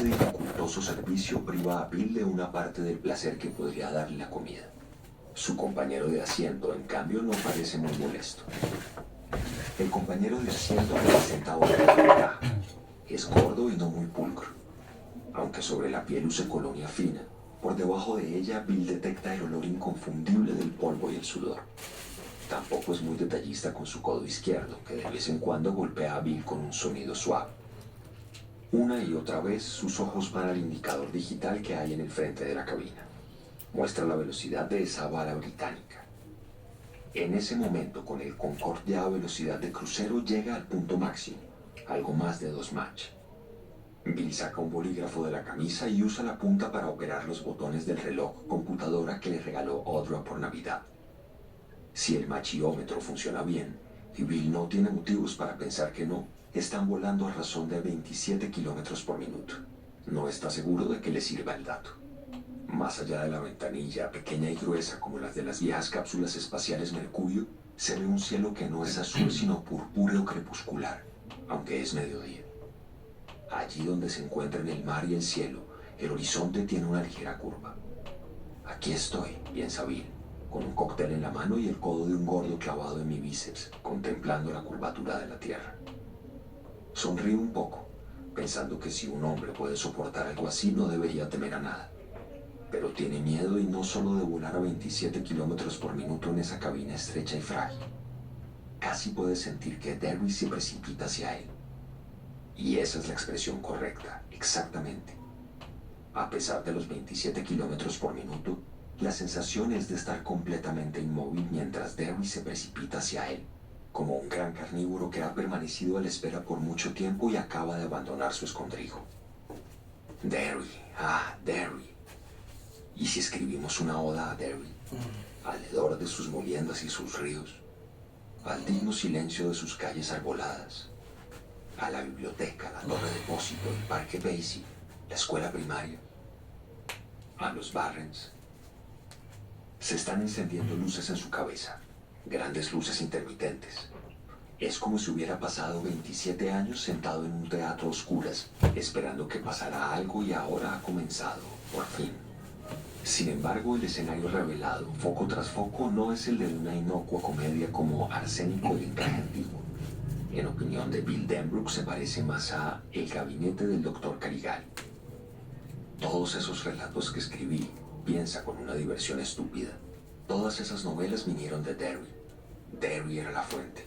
ese dificultoso servicio priva a Bill de una parte del placer que podría darle la comida. Su compañero de asiento, en cambio, no parece muy molesto. El compañero de asiento presenta otra ventaja. Es gordo y no muy pulcro. Aunque sobre la piel luce colonia fina, por debajo de ella Bill detecta el olor inconfundible del polvo y el sudor. Tampoco es muy detallista con su codo izquierdo, que de vez en cuando golpea a Bill con un sonido suave. Una y otra vez sus ojos van al indicador digital que hay en el frente de la cabina. Muestra la velocidad de esa bala británica. En ese momento, con el Concorde a velocidad de crucero, llega al punto máximo, algo más de 2 Mach. Bill saca un bolígrafo de la camisa y usa la punta para operar los botones del reloj computadora que le regaló Audra por Navidad. Si el machiómetro funciona bien, y Bill no tiene motivos para pensar que no, están volando a razón de 27 kilómetros por minuto. No está seguro de que le sirva el dato. Más allá de la ventanilla, pequeña y gruesa como las de las viejas cápsulas espaciales Mercurio, se ve un cielo que no es azul sino purpúreo crepuscular, aunque es mediodía. Allí donde se encuentran el mar y el cielo, el horizonte tiene una ligera curva. Aquí estoy, piensa Bill, con un cóctel en la mano y el codo de un gordo clavado en mi bíceps, contemplando la curvatura de la tierra. Sonríe un poco, pensando que si un hombre puede soportar algo así no debería temer a nada. Pero tiene miedo y no solo de volar a 27 kilómetros por minuto en esa cabina estrecha y frágil. Casi puede sentir que Derry se precipita hacia él. Y esa es la expresión correcta, exactamente. A pesar de los 27 kilómetros por minuto, la sensación es de estar completamente inmóvil mientras Derry se precipita hacia él, como un gran carnívoro que ha permanecido a la espera por mucho tiempo y acaba de abandonar su escondrijo. Derry, Derry. ¿Y si escribimos una oda a Derry, al hedor de sus moliendas y sus ríos, al digno silencio de sus calles arboladas, a la biblioteca, la torre de depósito, el parque Basie, la escuela primaria, a los Barrens? Se están encendiendo luces en su cabeza, grandes luces intermitentes. Es como si hubiera pasado 27 años sentado en un teatro a oscuras, esperando que pasara algo y ahora ha comenzado, por fin. Sin embargo, el escenario revelado, foco tras foco, no es el de una inocua comedia como Arsénico y el encaje antiguo. En opinión de Bill Denbrook, se parece más a El gabinete del Dr. Caligari. Todos esos relatos que escribí, piensa con una diversión estúpida, todas esas novelas vinieron de Derry. Derry era la fuente.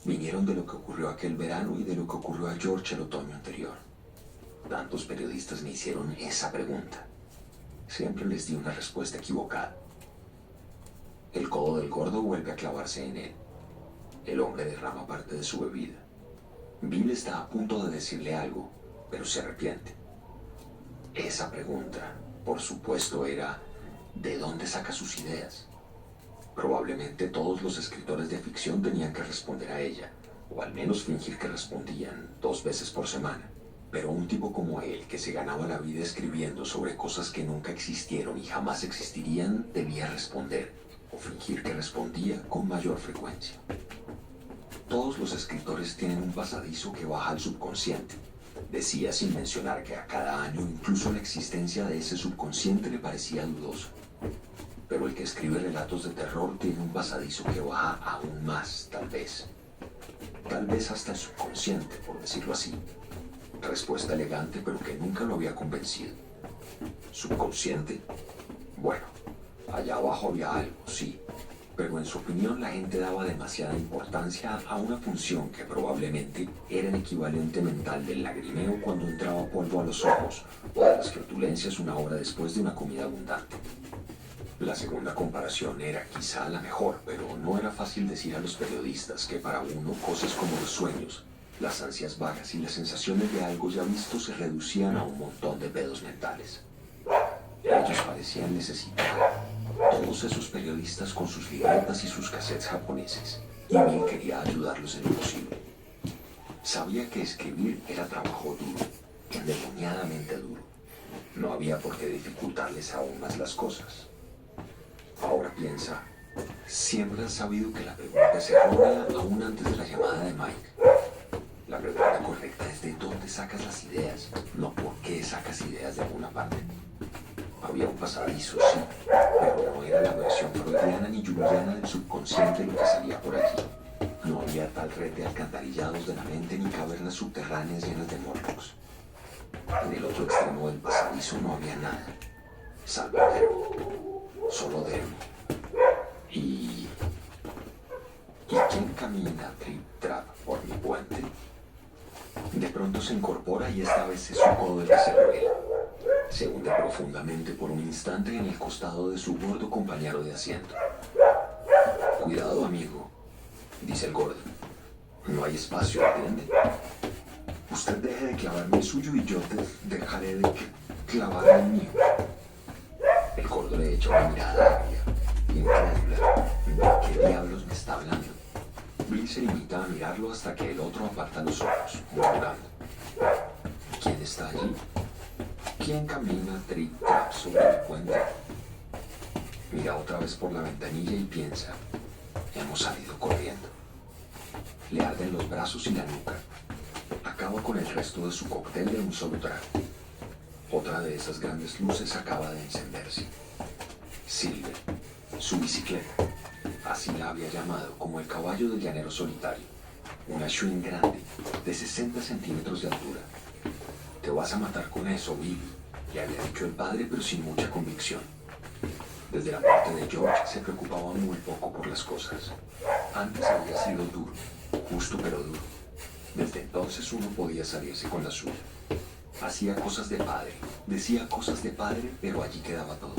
Vinieron de lo que ocurrió aquel verano y de lo que ocurrió a George el otoño anterior. Tantos periodistas me hicieron esa pregunta. Siempre les di una respuesta equivocada. El codo del gordo vuelve a clavarse en él. El hombre derrama parte de su bebida. Bill está a punto de decirle algo, pero se arrepiente. Esa pregunta, por supuesto, era ¿de dónde saca sus ideas? Probablemente todos los escritores de ficción tenían que responder a ella, o al menos fingir que respondían 2 veces por semana. Pero un tipo como él, que se ganaba la vida escribiendo sobre cosas que nunca existieron y jamás existirían, debía responder, o fingir que respondía con mayor frecuencia. Todos los escritores tienen un pasadizo que baja al subconsciente. Decía sin mencionar que a cada año incluso la existencia de ese subconsciente le parecía dudosa. Pero el que escribe relatos de terror tiene un pasadizo que baja aún más, tal vez. Tal vez hasta el subconsciente, por decirlo así. Respuesta elegante, pero que nunca lo había convencido. ¿Subconsciente? Bueno, allá abajo había algo, sí. Pero en su opinión la gente daba demasiada importancia a una función que probablemente era el equivalente mental del lagrimeo cuando entraba polvo a los ojos, o de las flatulencias una hora después de una comida abundante. La segunda comparación era quizá la mejor, pero no era fácil decir a los periodistas que para uno cosas como los sueños, las ansias vagas y las sensaciones de algo ya visto se reducían a un montón de pedos mentales. Ellos parecían necesitar todos esos periodistas con sus libretas y sus cassettes japoneses, y Bill quería ayudarlos en lo posible. Sabía que escribir era trabajo duro, endemoniadamente duro. No había por qué dificultarles aún más las cosas. Ahora piensa, siempre has sabido que la pregunta es errónea aún antes de la llamada de Mike. La pregunta correcta es de dónde sacas las ideas, no por qué qué sacas ideas de alguna parte? Había un pasadizo, sí, pero no era la versión freudiana ni junguiana del subconsciente lo que salía por allí. No había tal red de alcantarillados de la mente ni cavernas subterráneas llenas de Morlocks. En el otro extremo del pasadizo no había nada, salvo Dermo, solo Dermo. ¿Y quién camina trip-trap por mi puente? De pronto se incorpora y esta vez es su codo el que se revela. Se hunde profundamente por un instante en el costado de su gordo compañero de asiento. Cuidado, amigo, dice el gordo. No hay espacio, ¿entiende? Usted deje de clavarme el suyo y yo dejaré de clavar el mío. El gordo le echa una mirada agria, incrédula. ¿De qué diablos me está hablando? Bill se limita a mirarlo hasta que el otro aparta los ojos, murmurando. ¿Quién está allí? ¿Quién camina trip-trap sobre el puente? Mira otra vez por la ventanilla y piensa, hemos salido corriendo. Le arden los brazos y la nuca. Acaba con el resto de su cóctel de un solo trago. Otra de esas grandes luces acaba de encenderse. Silver, su bicicleta. Así la había llamado, como el caballo del llanero solitario. Una Schwinn grande, de 60 centímetros de altura. Te vas a matar con eso, Bill, le había dicho el padre, pero sin mucha convicción. Desde la parte de George se preocupaba muy poco por las cosas. Antes había sido duro, justo pero duro. Desde entonces uno podía salirse con la suya. Hacía cosas de padre, decía cosas de padre, pero allí quedaba todo.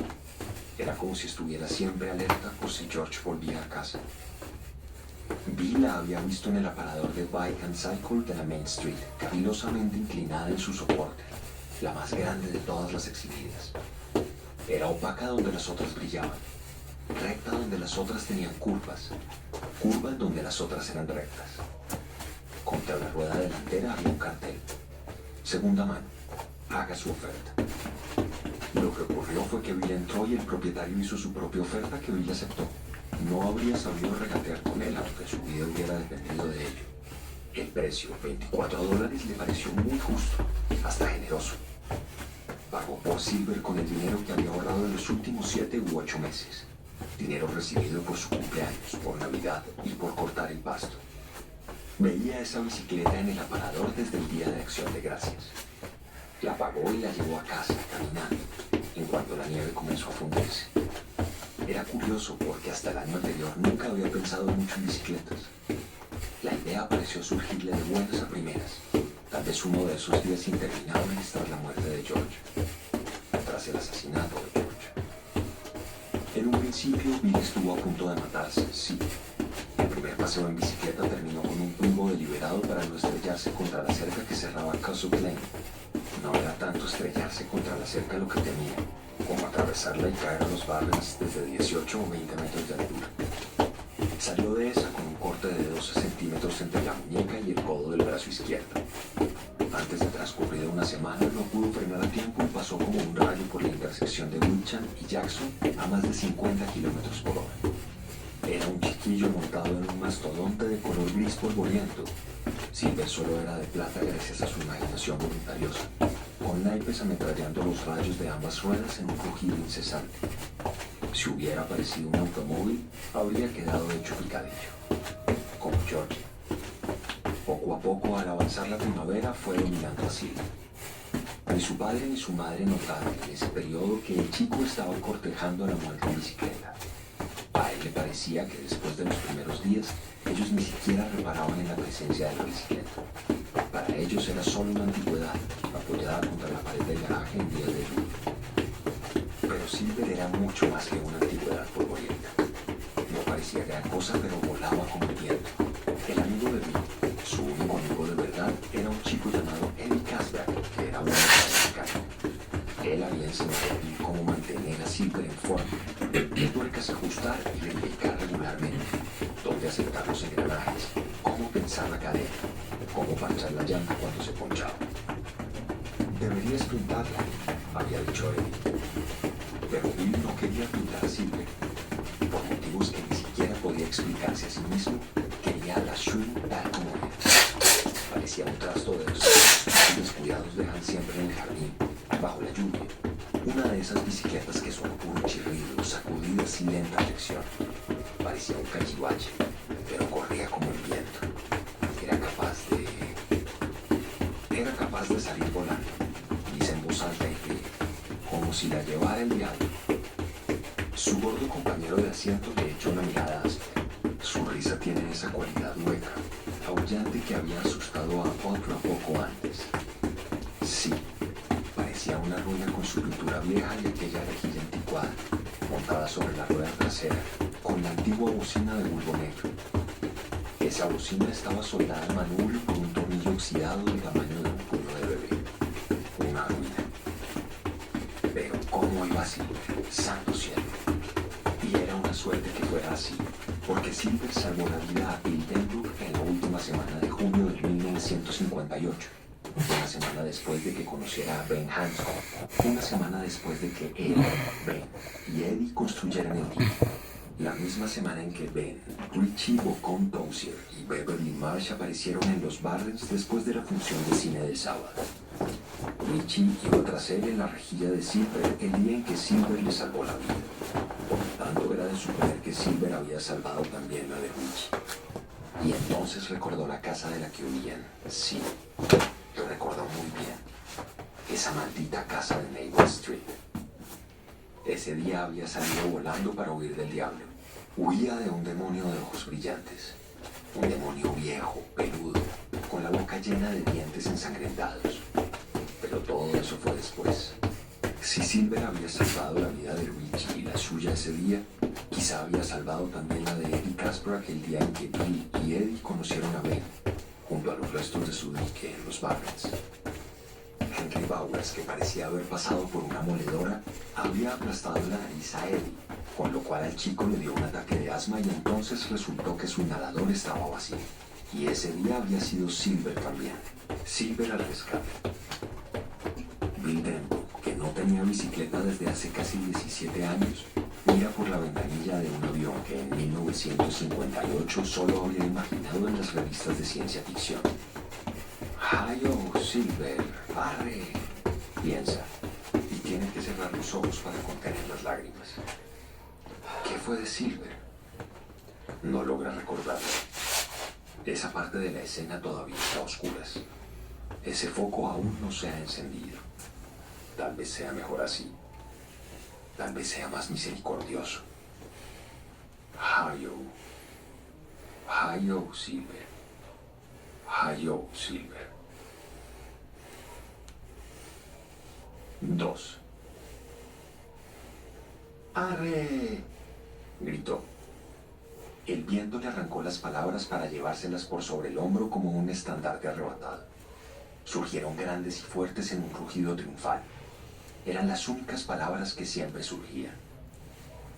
Era como si estuviera siempre alerta por si George volvía a casa. Bill la había visto en el aparador de Bike and Cycle de la Main Street, cavilosamente inclinada en su soporte, la más grande de todas las exhibidas. Era opaca donde las otras brillaban, recta donde las otras tenían curvas, curvas donde las otras eran rectas. Contra la rueda delantera había un cartel. Segunda mano, haga su oferta. Lo que ocurrió fue que Bill entró y el propietario hizo su propia oferta que Bill aceptó. No habría sabido regatear con él, aunque su vida hubiera dependido de ello. El precio, $24, le pareció muy justo, hasta generoso. Pagó por Silver con el dinero que había ahorrado en los últimos 7 u 8 meses. Dinero recibido por su cumpleaños, por Navidad y por cortar el pasto. Veía esa bicicleta en el aparador desde el día de Acción de Gracias. La pagó y la llevó a casa, caminando, en cuanto la nieve comenzó a fundirse. Era curioso porque hasta el año anterior nunca había pensado mucho en bicicletas. La idea pareció surgirle de buenas a primeras, tal vez uno de esos días interminables tras la muerte de George, tras el asesinato de George. En un principio, Bill estuvo a punto de matarse, sí. El primer paseo en bicicleta terminó con un rumbo deliberado para no estrellarse contra la cerca que cerraba Castle Lane. No era tanto estrellarse contra la cerca lo que temía, como atravesarla y caer a los barrios desde 18 o 20 metros de altura. Salió de esa con un corte de 12 centímetros entre la muñeca y el codo del brazo izquierdo. Antes de transcurrida una semana no pudo frenar a tiempo y pasó como un rayo por la intersección de Wilsham y Jackson a más de 50 kilómetros por hora. Era un chiquillo montado en un mastodonte de color gris polvoriento. Silver solo era de plata gracias a su imaginación voluntariosa, con naipes ametrallando los rayos de ambas ruedas en un rugido incesante. Si hubiera aparecido un automóvil, habría quedado hecho picadillo, como George. Poco a poco, al avanzar la primavera, fue dominando a Silver. Ni su padre ni su madre notaron en ese periodo que el chico estaba cortejando a la muerte en bicicleta. A él le parecía que después de los primeros días, ellos ni siquiera reparaban en la presencia de la bicicleta. Para ellos era solo una antigüedad, apoyada contra la pared del garaje en días de lluvia. Pero Silver era mucho más que una antigüedad polvorienta. No parecía gran cosa, pero volaba como el viento. El amigo de Bill, su único amigo de verdad, era un chico llamado Eddie Casbrack, que era un mexicano. Él había enseñado a Bill cómo mantener a Silver en forma, qué tuercas ajustar y lubricar regularmente, dónde acertar los engranajes, cómo pensar la cadena, cómo panchar la llanta cuando se ponchaba. Deberías pintarla, había dicho Eddie. Pero Bill no quería pintar a Silver. Por motivos que ni siquiera podía explicarse a sí mismo, quería a la Schwinn tal como era. Parecía un trasto de los descuidados dejan siempre en el jardín, bajo la lluvia. Una de esas bicicletas que son puro chirrido, sacudidas y lenta dirección. Parecía un cachivache, pero corría como el viento. Era capaz de salir volando, dice en voz alta y fría, como si la llevara el diablo. Su gordo compañero de asiento le echó una mirada áspera. Su risa tiene esa cualidad hueca, aullante que había asustado a otro poco antes. Sí, parecía una ruina con su pintura vieja y aquella rejilla anticuada, montada sobre la rueda trasera, con la antigua bocina de bulbo negro. Esa bocina estaba soldada al manubrio por un tornillo oxidado del tamaño de un puño de bebé. Una ruina. Pero ¿cómo iba Silver? Santo cielo. Y era una suerte que fuera así, porque Silver salvó la vida a Bill Denbrook en la última semana de junio de 1958. Una semana después de que conociera a Ben Hancock. Una semana después de que él, Ben y Eddie construyeran el dique. La misma semana en que Ben, Richie Bocón Dozier y Beverly Marsh aparecieron en los Barrens después de la función de cine del sábado. Richie iba tras él en la rejilla de Silver el día en que Silver le salvó la vida. Por lo tanto, era de suponer que Silver había salvado también la de Richie. Y entonces recordó la casa de la que huían. Sí, lo recordó muy bien. Esa maldita casa de Maple Street. Ese día había salido volando para huir del diablo. Huía de un demonio de ojos brillantes. Un demonio viejo, peludo, con la boca llena de dientes ensangrentados. Pero todo eso fue después. Si Silver había salvado la vida de Richie y la suya ese día, quizá había salvado también la de Eddie Casper aquel día en que Bill y Eddie conocieron a Ben, junto a los restos de su dique en los Barrens. Henry Bowers, que parecía haber pasado por una moledora, había aplastado la nariz a Eddie, con lo cual al chico le dio un ataque de asma y entonces resultó que su inhalador estaba vacío. Y ese día había sido Silver también. Silver al rescate. Bill Denbrook, que no tenía bicicleta desde hace casi 17 años, mira por la ventanilla de un avión que en 1958 solo había imaginado en las revistas de ciencia ficción. ¡Hayo, Silver! ¡Arre! Piensa, y tiene que cerrar los ojos para contener las lágrimas. ¿Qué fue de Silver? No logra recordarlo. Esa parte de la escena todavía está a oscuras. Ese foco aún no se ha encendido. Tal vez sea mejor así. Tal vez sea más misericordioso. Hayo. Hayo, Silver. Hayo, Silver. 2. ¡Arre! Gritó. El viento le arrancó las palabras para llevárselas por sobre el hombro como un estandarte arrebatado. Surgieron grandes y fuertes en un rugido triunfal. Eran las únicas palabras que siempre surgían.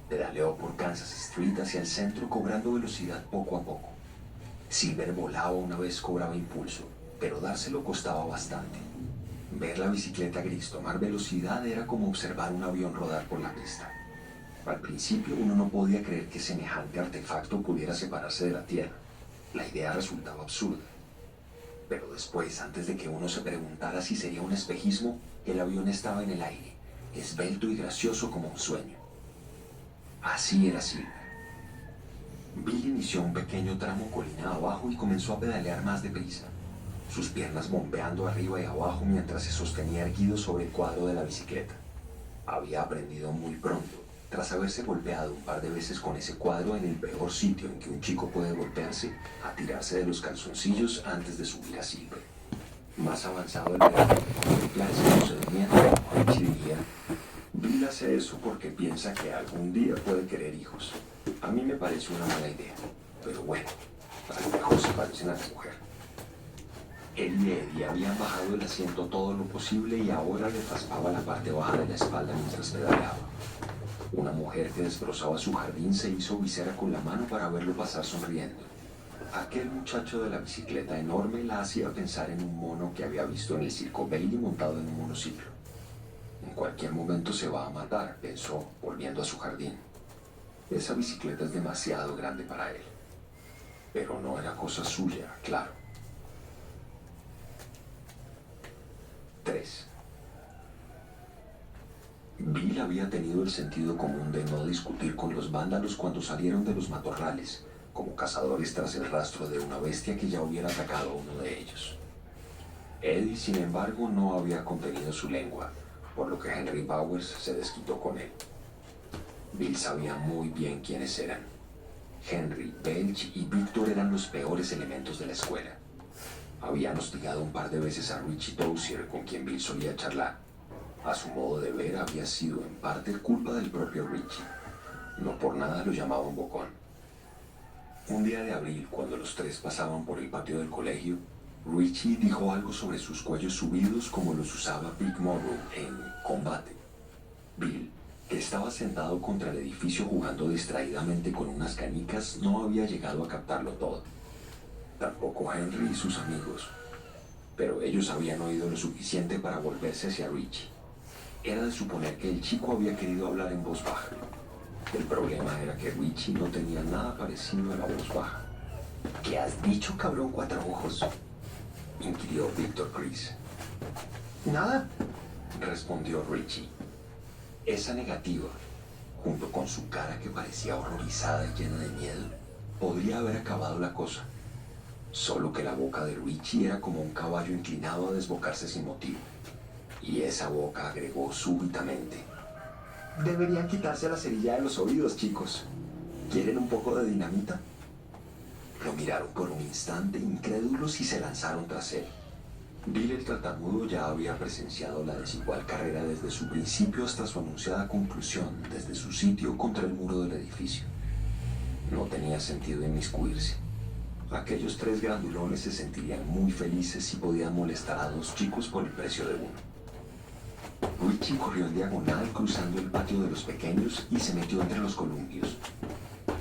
Pedaleó por Kansas Street hacia el centro cobrando velocidad poco a poco. Silver volaba una vez cobraba impulso, pero dárselo costaba bastante. Ver la bicicleta gris tomar velocidad era como observar un avión rodar por la pista. Al principio uno no podía creer que semejante artefacto pudiera separarse de la Tierra. La idea resultaba absurda. Pero después, antes de que uno se preguntara si sería un espejismo, el avión estaba en el aire, esbelto y gracioso como un sueño. Así era Silver. Bill inició un pequeño tramo colina abajo y comenzó a pedalear más deprisa, sus piernas bombeando arriba y abajo mientras se sostenía erguido sobre el cuadro de la bicicleta. Había aprendido muy pronto, tras haberse golpeado un par de veces con ese cuadro en el peor sitio en que un chico puede golpearse, a tirarse de los calzoncillos antes de subir a Silver. Más avanzado el verano, el clásico procedimiento, Richie diría: Bill hace eso porque piensa que algún día puede querer hijos. A mí me parece una mala idea, pero bueno, a lo mejor se parecen a la mujer. Él y Eddie habían bajado el asiento todo lo posible y ahora le raspaba la parte baja de la espalda mientras pedaleaba. Una mujer que desbrozaba su jardín se hizo visera con la mano para verlo pasar sonriendo. Aquel muchacho de la bicicleta enorme la hacía pensar en un mono que había visto en el circo Bailey montado en un monociclo. En cualquier momento se va a matar, pensó, volviendo a su jardín. Esa bicicleta es demasiado grande para él. Pero no era cosa suya, claro. 3. Bill había tenido el sentido común de no discutir con los vándalos cuando salieron de los matorrales, como cazadores tras el rastro de una bestia que ya hubiera atacado a uno de ellos. Eddie, sin embargo, no había contenido su lengua, por lo que Henry Bowers se desquitó con él. Bill sabía muy bien quiénes eran. Henry, Belch y Victor eran los peores elementos de la escuela. Habían hostigado un par de veces a Richie Dozier, con quien Bill solía charlar. A su modo de ver, había sido en parte culpa del propio Richie. No por nada lo llamaban bocón. Un día de abril, cuando los tres pasaban por el patio del colegio, Richie dijo algo sobre sus cuellos subidos como los usaba Big Morrow en Combate. Bill, que estaba sentado contra el edificio jugando distraídamente con unas canicas, no había llegado a captarlo todo. Tampoco Henry y sus amigos. Pero ellos habían oído lo suficiente para volverse hacia Richie. Era de suponer que el chico había querido hablar en voz baja. El problema era que Richie no tenía nada parecido a la voz baja. ¿Qué has dicho, cabrón cuatro ojos?, inquirió Victor Chris. Nada, respondió Richie. Esa negativa, junto con su cara que parecía horrorizada y llena de miedo, podría haber acabado la cosa. Solo que la boca de Richie era como un caballo inclinado a desbocarse sin motivo. Y esa boca agregó súbitamente: deberían quitarse la cerilla de los oídos, chicos. ¿Quieren un poco de dinamita? Lo miraron por un instante incrédulos y se lanzaron tras él. Bill el tartamudo ya había presenciado la desigual carrera desde su principio hasta su anunciada conclusión, desde su sitio contra el muro del edificio. No tenía sentido inmiscuirse. Aquellos tres grandulones se sentirían muy felices si podían molestar a dos chicos por el precio de uno. Richie corrió en diagonal cruzando el patio de los pequeños y se metió entre los columpios.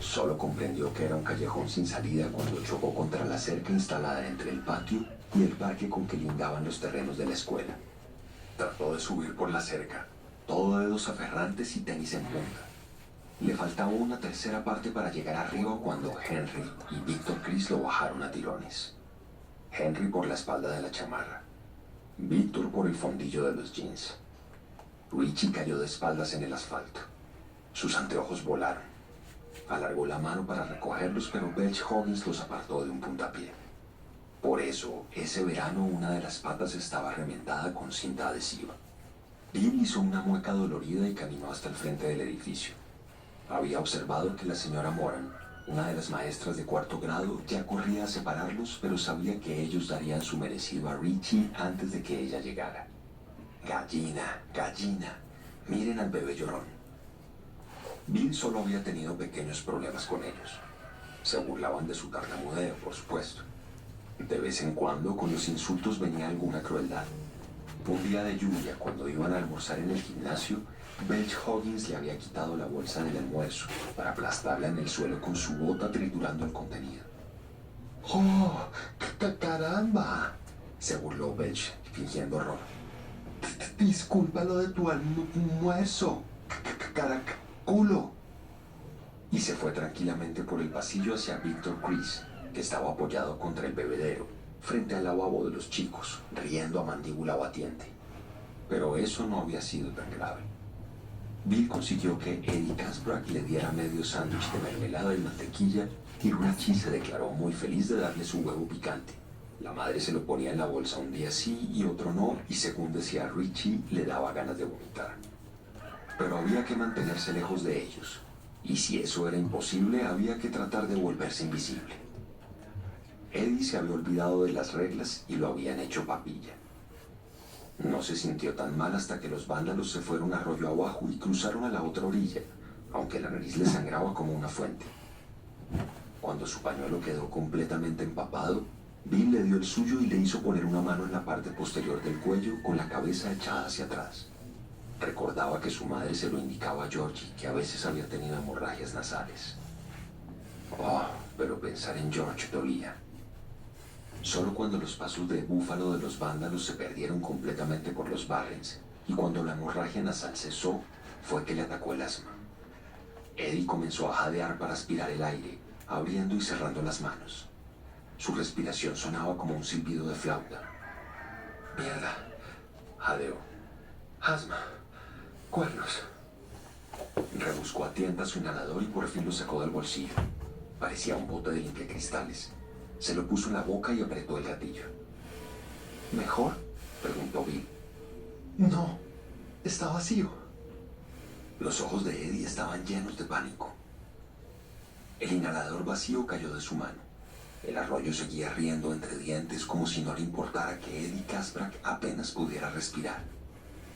Solo comprendió que era un callejón sin salida cuando chocó contra la cerca instalada entre el patio y el parque con que lindaban los terrenos de la escuela. Trató de subir por la cerca, todo dedos aferrantes y tenis en punta. Le faltaba una tercera parte para llegar arriba cuando Henry y Victor Chris lo bajaron a tirones. Henry por la espalda de la chamarra, Victor por el fondillo de los jeans. Richie cayó de espaldas en el asfalto. Sus anteojos volaron. Alargó la mano para recogerlos, pero Belch Hoggins los apartó de un puntapié. Por eso, ese verano una de las patas estaba remendada con cinta adhesiva. Bill hizo una mueca dolorida y caminó hasta el frente del edificio. Había observado que la señora Moran, una de las maestras de cuarto grado, ya corría a separarlos, pero sabía que ellos darían su merecido a Richie antes de que ella llegara. Gallina, gallina, miren al bebé llorón. Bill solo había tenido pequeños problemas con ellos. Se burlaban de su tartamudeo, por supuesto. De vez en cuando, con los insultos venía alguna crueldad. Un día de lluvia, cuando iban a almorzar en el gimnasio, Belch Hoggins le había quitado la bolsa del almuerzo para aplastarla en el suelo con su bota triturando el contenido. ¡Oh, caramba!, se burló Belch, fingiendo horror. Disculpa lo de tu almuerzo, caraculo. Y se fue tranquilamente por el pasillo hacia Victor Chris, que estaba apoyado contra el bebedero, frente al lavabo de los chicos, riendo a mandíbula batiente. Pero eso no había sido tan grave. Bill consiguió que Eddie Casbrack le diera medio sándwich de mermelada y mantequilla y Richie se declaró muy feliz de darle su huevo picante. La madre se lo ponía en la bolsa un día sí y otro no, y según decía Richie, le daba ganas de vomitar. Pero había que mantenerse lejos de ellos, y si eso era imposible, había que tratar de volverse invisible. Eddie se había olvidado de las reglas y lo habían hecho papilla. No se sintió tan mal hasta que los vándalos se fueron arroyo abajo y cruzaron a la otra orilla, aunque la nariz le sangraba como una fuente. Cuando su pañuelo quedó completamente empapado, Bill le dio el suyo y le hizo poner una mano en la parte posterior del cuello con la cabeza echada hacia atrás. Recordaba que su madre se lo indicaba a Georgie, que a veces había tenido hemorragias nasales. Oh, pero pensar en George dolía. Solo cuando los pasos de búfalo de los vándalos se perdieron completamente por los Barrens y cuando la hemorragia nasal cesó, fue que le atacó el asma. Eddie comenzó a jadear para aspirar el aire, abriendo y cerrando las manos. Su respiración sonaba como un silbido de flauta. Mierda, Jadeó. Asma. Cuernos. Rebuscó a tientas su inhalador y por fin lo sacó del bolsillo. Parecía un bote de limpiacristales. Se lo puso en la boca y apretó el gatillo. ¿Mejor?, preguntó Bill. No, está vacío. Los ojos de Eddie estaban llenos de pánico. El inhalador vacío cayó de su mano. El arroyo seguía riendo entre dientes como si no le importara que Eddie Kasprak apenas pudiera respirar.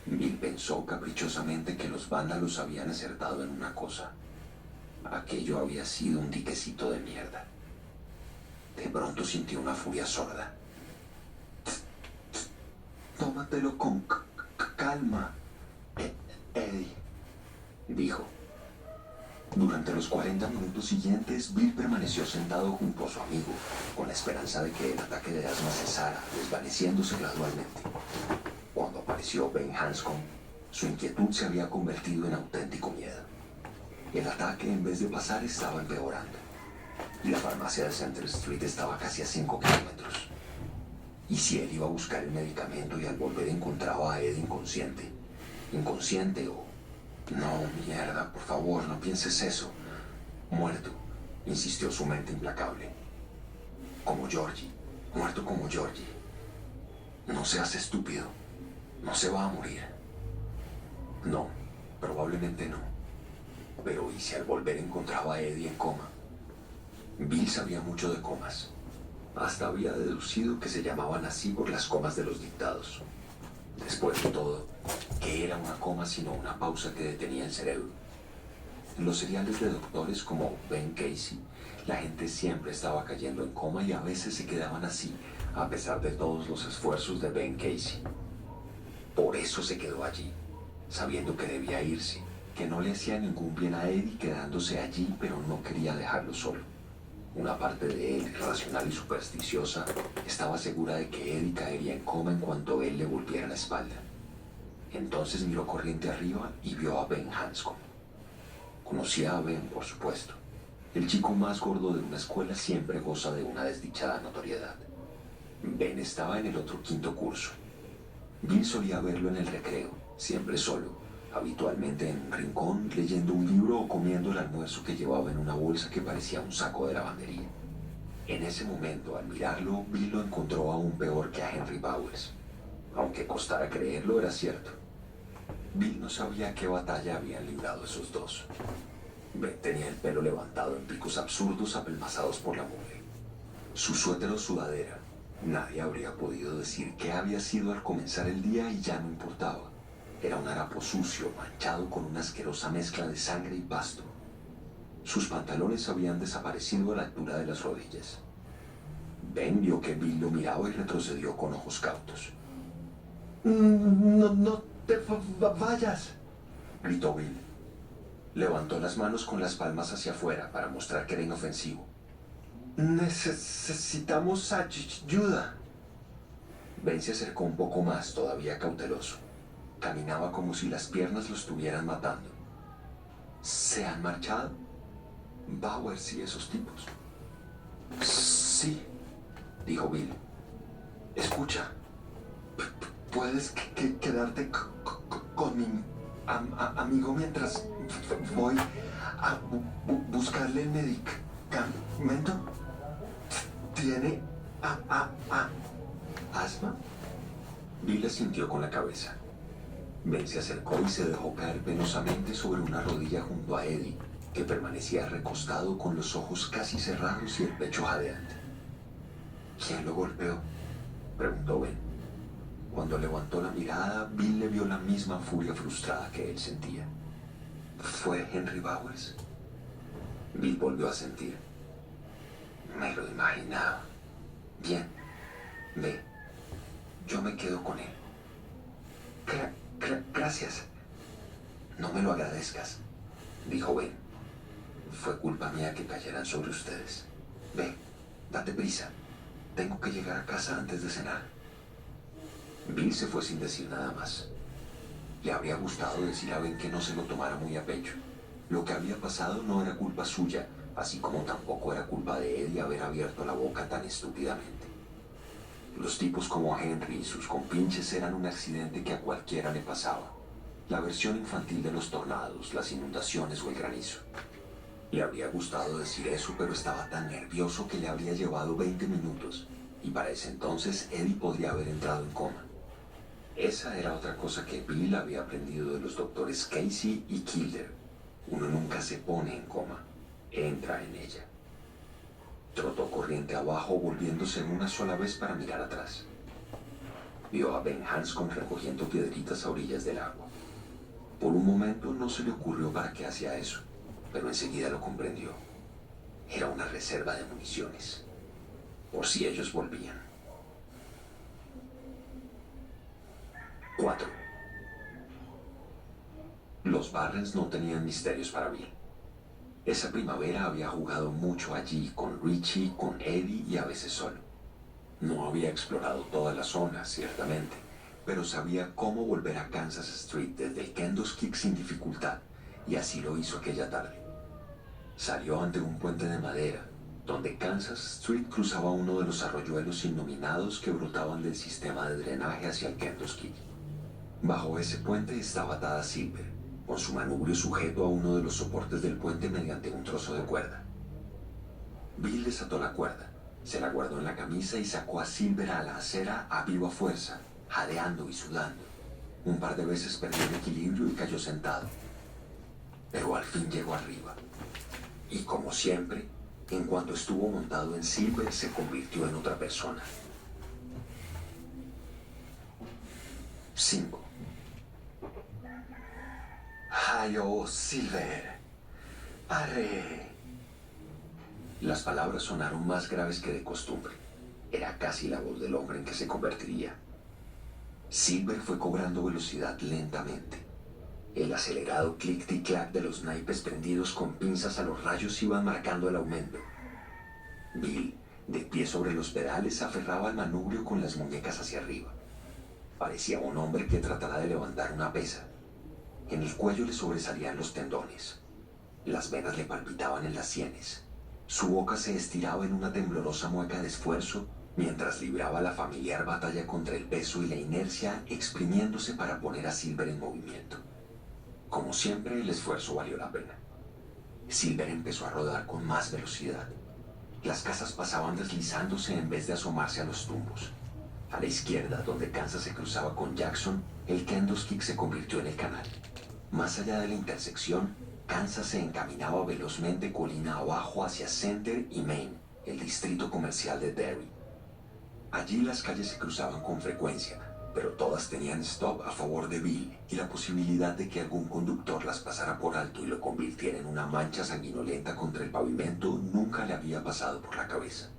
Bill pensó caprichosamente que los vándalos habían acertado en una cosa. Aquello había sido un diquecito de mierda. De pronto sintió una furia sorda. Tómatelo con calma, Eddie, dijo. Durante los 40 minutos siguientes, Bill permaneció sentado junto a su amigo, con la esperanza de que el ataque de asma cesara, desvaneciéndose gradualmente. Cuando apareció Ben Hanscom, su inquietud se había convertido en auténtico miedo. El ataque, en vez de pasar, estaba empeorando. Y la farmacia de Center Street estaba casi a 5 kilómetros. ¿Y si él iba a buscar el medicamento y al volver encontraba a Ed inconsciente? ¿Inconsciente o...? No, mierda, por favor, no pienses eso. Muerto, insistió su mente implacable. Como Georgie, muerto como Georgie. No seas estúpido, no se va a morir. No, probablemente no. Pero ¿y si al volver encontraba a Eddie en coma? Bill sabía mucho de comas. Hasta había deducido que se llamaban así por las comas de los dictados. Después de todo, ¿qué era una coma sino una pausa que detenía el cerebro? En los seriales de doctores como Ben Casey, la gente siempre estaba cayendo en coma y a veces se quedaban así, a pesar de todos los esfuerzos de Ben Casey. Por eso se quedó allí, sabiendo que debía irse, que no le hacía ningún bien a Eddie quedándose allí, pero no quería dejarlo solo. Una parte de él, racional y supersticiosa, estaba segura de que Eddie caería en coma en cuanto él le volviera la espalda. Entonces miró corriente arriba y vio a Ben Hanscom. Conocía a Ben, por supuesto. El chico más gordo de una escuela siempre goza de una desdichada notoriedad. Ben estaba en el otro 5º curso. Bill solía verlo en el recreo, siempre solo, habitualmente en un rincón, leyendo un libro o comiendo el almuerzo que llevaba en una bolsa que parecía un saco de lavandería. En ese momento, al mirarlo, Bill lo encontró aún peor que a Henry Bowers. Aunque costara creerlo, era cierto. Bill no sabía qué batalla habían librado esos dos. Ben tenía el pelo levantado en picos absurdos apelmazados por la mugre. Su suéter o sudadera, nadie habría podido decir qué había sido al comenzar el día y ya no importaba. Era un harapo sucio, manchado con una asquerosa mezcla de sangre y pasto. Sus pantalones habían desaparecido a la altura de las rodillas. Ben vio que Bill lo miraba y retrocedió con ojos cautos. No te vayas, gritó Bill. Levantó las manos con las palmas hacia afuera para mostrar que era inofensivo. Necesitamos ayuda. Ben se acercó un poco más, todavía cauteloso. Caminaba como si las piernas lo estuvieran matando. ¿Se han marchado? Bowers y esos tipos. Sí, dijo Bill. Escucha, puedes quedarte con mi amigo mientras voy a buscarle el medicamento. ¿Tiene asma? Bill asintió con la cabeza. Ben se acercó y se dejó caer penosamente sobre una rodilla junto a Eddie, que permanecía recostado con los ojos casi cerrados y el pecho jadeante. ¿Quién lo golpeó?, preguntó Ben. Cuando levantó la mirada, Bill le vio la misma furia frustrada que él sentía. ¿Fue Henry Bowers? Bill volvió a sentir. Me lo imaginaba. Bien, ve, yo me quedo con él. Gracias. No me lo agradezcas, dijo Ben. Fue culpa mía que cayeran sobre ustedes. Ve, date prisa. Tengo que llegar a casa antes de cenar. Bill se fue sin decir nada más. Le habría gustado decir a Ben que no se lo tomara muy a pecho. Lo que había pasado no era culpa suya, así como tampoco era culpa de Eddie haber abierto la boca tan estúpidamente. Los tipos como Henry y sus compinches eran un accidente que a cualquiera le pasaba. La versión infantil de los tornados, las inundaciones o el granizo. Le habría gustado decir eso, pero estaba tan nervioso que le habría llevado 20 minutos. Y para ese entonces Eddie podría haber entrado en coma. Esa era otra cosa que Bill había aprendido de los doctores Casey y Kilder. Uno nunca se pone en coma, entra en ella. Trotó corriente abajo, volviéndose una sola vez para mirar atrás. Vio a Ben Hanscom recogiendo piedritas a orillas del agua. Por un momento no se le ocurrió para qué hacía eso, pero enseguida lo comprendió. Era una reserva de municiones, por si ellos volvían. 4. Los Barrens no tenían misterios para Bill. Esa primavera había jugado mucho allí con Richie, con Eddie y a veces solo. No había explorado toda la zona, ciertamente, pero sabía cómo volver a Kansas Street desde el Candlestick sin dificultad, y así lo hizo aquella tarde. Salió ante un puente de madera, donde Kansas Street cruzaba uno de los arroyuelos innominados que brotaban del sistema de drenaje hacia el Candlestick. Bajo ese puente estaba atada Silver, con su manubrio sujeto a uno de los soportes del puente mediante un trozo de cuerda. Bill desató la cuerda, se la guardó en la camisa y sacó a Silver a la acera a viva fuerza, jadeando y sudando. Un par de veces perdió el equilibrio y cayó sentado. Pero al fin llegó arriba. Y como siempre, en cuanto estuvo montado en Silver, se convirtió en otra persona. 5. ¡Hayo, Silver! ¡Arre! Las palabras sonaron más graves que de costumbre. Era casi la voz del hombre en que se convertiría. Silver fue cobrando velocidad lentamente. El acelerado clic-tic-clac de los naipes prendidos con pinzas a los rayos iban marcando el aumento. Bill, de pie sobre los pedales, aferraba el manubrio con las muñecas hacia arriba. Parecía un hombre que tratará de levantar una pesa. En el cuello le sobresalían los tendones. Las venas le palpitaban en las sienes. Su boca se estiraba en una temblorosa mueca de esfuerzo mientras libraba la familiar batalla contra el peso y la inercia, exprimiéndose para poner a Silver en movimiento. Como siempre, el esfuerzo valió la pena. Silver empezó a rodar con más velocidad. Las casas pasaban deslizándose en vez de asomarse a los tumbos. A la izquierda, donde Kansas se cruzaba con Jackson, el Candlestick se convirtió en el canal. Más allá de la intersección, Kansas se encaminaba velozmente colina abajo hacia Center y Main, el distrito comercial de Derry. Allí las calles se cruzaban con frecuencia, pero todas tenían stop a favor de Bill y la posibilidad de que algún conductor las pasara por alto y lo convirtiera en una mancha sanguinolenta contra el pavimento nunca le había pasado por la cabeza.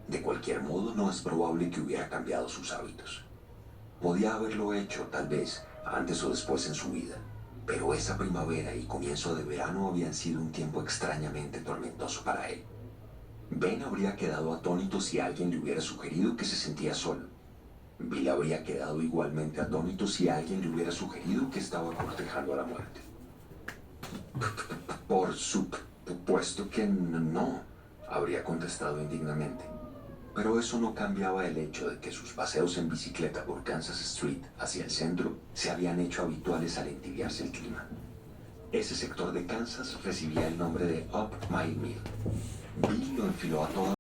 De cualquier modo, no es probable que hubiera cambiado sus hábitos. Podía haberlo hecho, tal vez, antes o después en su vida, pero esa primavera y comienzo de verano habían sido un tiempo extrañamente tormentoso para él. Ben habría quedado atónito si alguien le hubiera sugerido que se sentía solo. Bill habría quedado igualmente atónito si alguien le hubiera sugerido que estaba cortejando a la muerte. Por supuesto que no, habría contestado indignamente. Pero eso no cambiaba el hecho de que sus paseos en bicicleta por Kansas Street hacia el centro se habían hecho habituales al entibiarse el clima. Ese sector de Kansas recibía el nombre de Up Mile Mill. Bill lo enfiló a toda